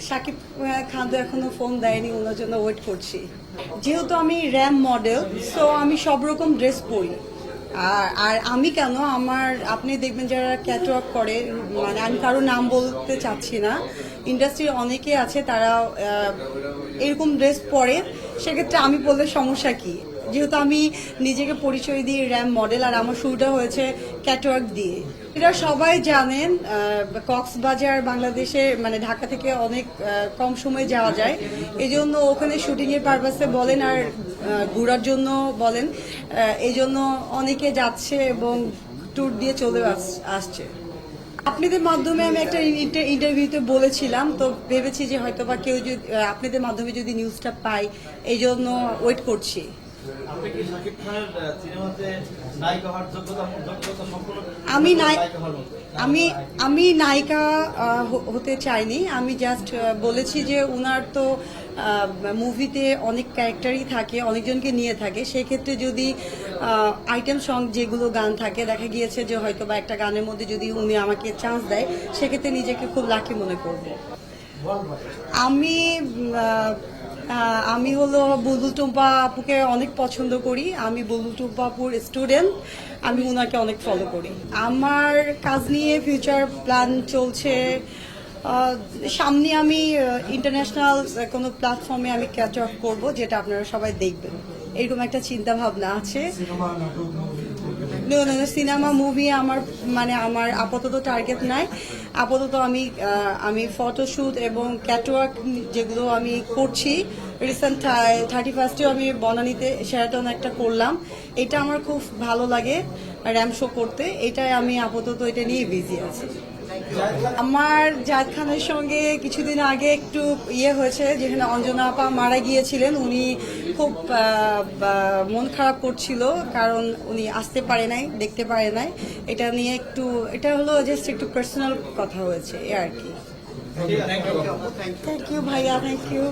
শাকিব খান তো এখনো ফোন দেয়নি, ওনার জন্য ওয়েট করছি। যেহেতু আমি র্যাম মডেল, সো আমি সব রকম ড্রেস পরি। আর আমি কেন, আমার আপনি দেখবেন যারা ক্যাটওয়াক করে, মানে আমি কারো নাম বলতে চাচ্ছি না, ইন্ডাস্ট্রির অনেকে আছে তারা এরকম ড্রেস পরে, সেক্ষেত্রে আমি বললে সমস্যা কি? যেহেতু আমি নিজেকে পরিচয় দিয়ে র্যাম মডেল, আর আমার শুরুটা হয়েছে ক্যাটওয়াক দিয়ে। এটা সবাই জানেন, কক্সবাজার বাংলাদেশে মানে ঢাকা থেকে অনেক কম সময়ে যাওয়া যায়, এই জন্য ওখানে শুটিংয়ের পারপাসে বলেন আর ঘোরার জন্য বলেন, এই জন্য অনেকে যাচ্ছে এবং ট্যুর দিয়ে চলে আসছে। আপনাদের মাধ্যমে আমি একটা ইন্টারভিউতে বলেছিলাম, তো ভেবেছি যে হয়তো বা কেউ যদি আপনাদের মাধ্যমে যদি নিউজটা পাই, এই জন্য ওয়েট করছি। আপনি কি শাকিব খানের সিনেমাতে নায়িকা হওয়ার যোগ্যতা সম্পূর্ণ? আমি নায়িকা হতে চাইনি, আমি জাস্ট বলেছি যে উনার তো মুভিতে অনেক ক্যারেক্টারই থাকে, অনেকজনকে নিয়ে থাকে, সেক্ষেত্রে যদি আইটেম সং যেগুলো গান থাকে, দেখা গিয়েছে যে হয়তো বা একটা গানের মধ্যে যদি উনি আমাকে চান্স দেয়, সেক্ষেত্রে নিজেকে খুব লাকি মনে করব। আমি আমি হলো বুলবুল টুম্পা আপুকে অনেক পছন্দ করি। আমি বুলবুল টুম্পা আপুর স্টুডেন্ট, আমি ওনাকে অনেক ফলো করি। আমার কাজ নিয়ে ফিউচার প্ল্যান চলছে, সামনে আমি ইন্টারন্যাশনাল কোনো প্ল্যাটফর্মে আমি ক্যাচ অফ করবো, যেটা আপনারা সবাই দেখবেন, এরকম একটা চিন্তা ভাবনা আছে। সিনেমা মুভি আমার মানে আমার আপাতত টার্গেট নাই। আপাতত আমি ফটোশ্যুট এবং ক্যাটওয়ার্ক যেগুলো আমি করছি, রিসেন্ট 31-এও আমি বনানীতে শেরাটন একটা করলাম, এটা আমার খুব ভালো লাগে র্যাম শো করতে, এটাই আমি আপাতত এটা নিয়ে বিজি আছি। আমার জাহিদ খানের সঙ্গে কিছুদিন আগে একটু হয়েছে, যেখানে অঞ্জনা আপা মারা গিয়েছিলেন, উনি খুব মন খারাপ করছিল, কারণ উনি আসতে পারে নাই, দেখতে পারে নাই, এটা নিয়ে একটু, এটা হলো জাস্ট একটু পার্সোনাল কথা হয়েছে, এ আর কি। থ্যাংক ইউ ভাইয়া, থ্যাংক ইউ।